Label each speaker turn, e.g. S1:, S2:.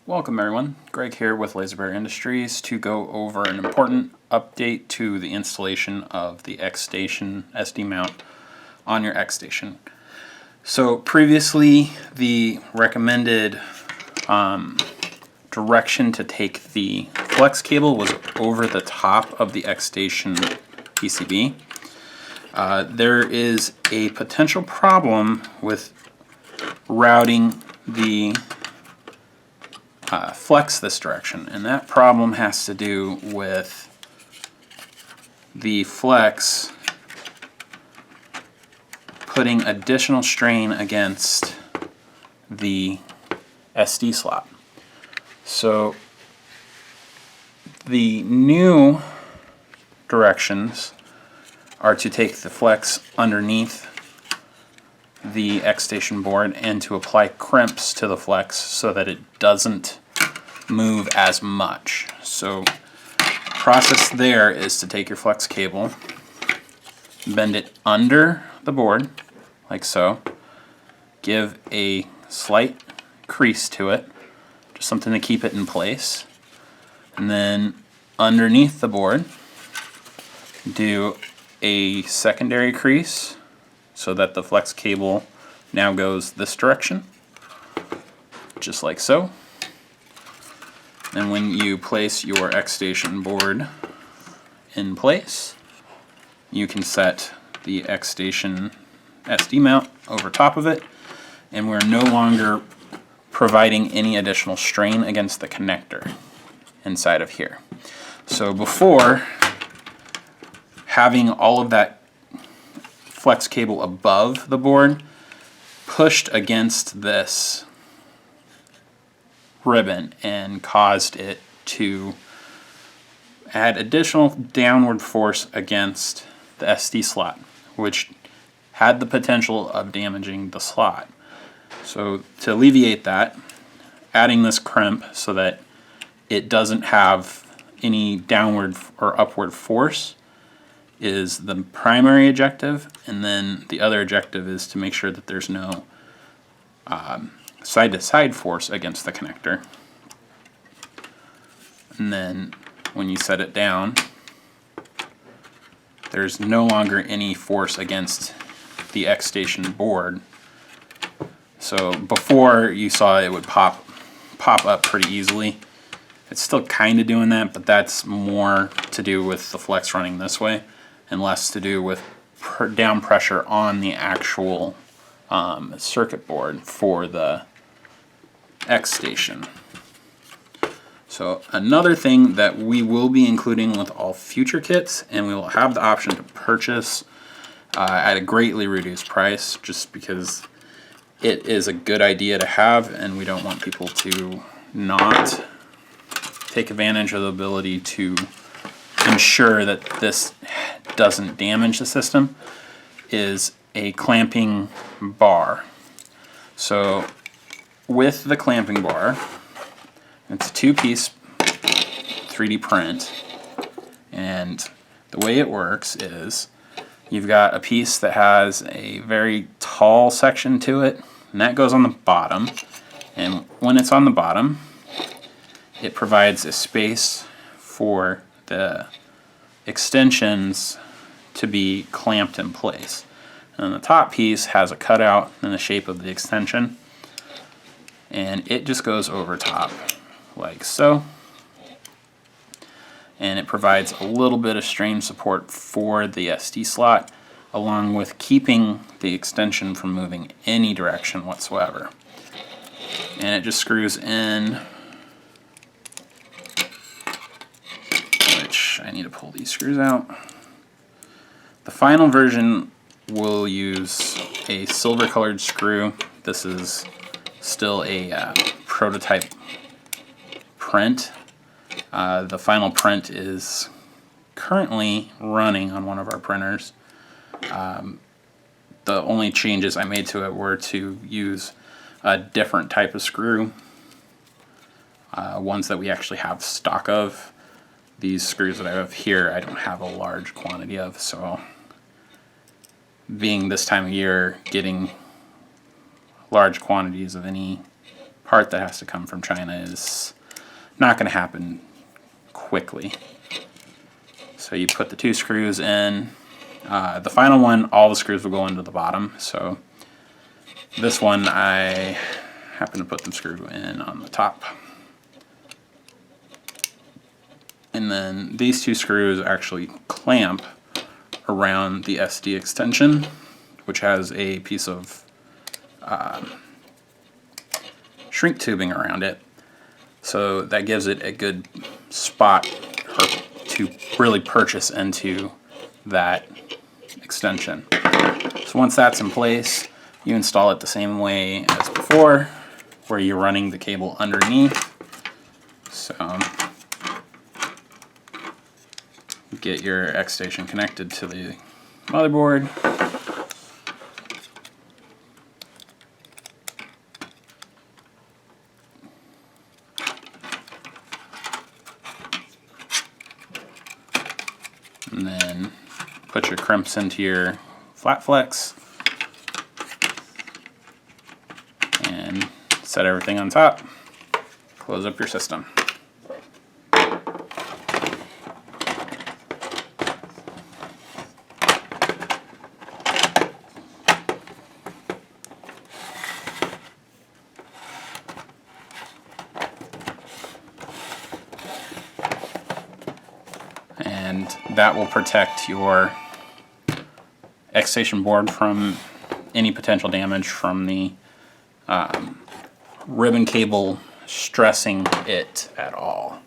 S1: Welcome everyone, Greg here with Laser Bear Industries to go over an important update to the installation of the X-Station SD mount on your X-Station. So previously the recommended direction to take the flex cable was over the top of the X-Station PCB. There is a potential problem with routing the flex this direction, and that problem has to do with the flex putting additional strain against the SD slot. So the new directions are to take the flex underneath the X-Station board and to apply crimps to the flex so that it doesn't move as much. So process there is to take your flex cable, bend it under the board like so, give a slight crease to it, just something to keep it in place, and then underneath the board do a secondary crease so that the flex cable now goes this direction, just like so. And when you place your X-Station board in place, you can set the X-Station SD mount over top of it, and we're no longer providing any additional strain against the connector inside of here. So before, having all of that flex cable above the board pushed against this ribbon and caused it to add additional downward force against the SD slot, which had the potential of damaging the slot. So to alleviate that, adding this crimp so that it doesn't have any downward or upward force is the primary objective, and then the other objective is to make sure that there's no side-to-side force against the connector. And then when you set it down, there's no longer any force against the X-Station board. So before you saw it would pop up pretty easily. It's still kind of doing that, but that's more to do with the flex running this way and less to do with down pressure on the actual circuit board for the X-Station. So another thing that we will be including with all future kits, and we will have the option to purchase at a greatly reduced price, just because it is a good idea to have and we don't want people to not take advantage of the ability to ensure that this doesn't damage the system, is a clamping bar. So with the clamping bar, it's a two-piece 3D print, and the way it works is you've got a piece that has a very tall section to it, and that goes on the bottom, and when it's on the bottom it provides a space for the extensions to be clamped in place. And the top piece has a cutout in the shape of the extension, and it just goes over top like so, and it provides a little bit of strain support for the SD slot, along with keeping the extension from moving any direction whatsoever. And it just screws in, which I need to pull these screws out. The final version will use a silver colored screw. This is still a prototype print. The final print is currently running on one of our printers. The only changes I made to it were to use a different type of screw, ones that we actually have stock of. These screws that I have here I don't have a large quantity of, so being this time of year, getting large quantities of any part that has to come from China is not going to happen quickly. So you put the 2 screws in. The final one, all the screws will go into the bottom. So this one, I happen to put the screw in on the top. And then these 2 screws actually clamp around the SD extension, which has a piece of shrink tubing around it. So that gives it a good spot to really purchase into that extension. So once that's in place, you install it the same way as before, where you're running the cable underneath. So get your X station connected to the motherboard. And then put your crimps into your flat flex and set everything on top. Close up your system. And that will protect your X station board from any potential damage from the ribbon cable stressing it at all.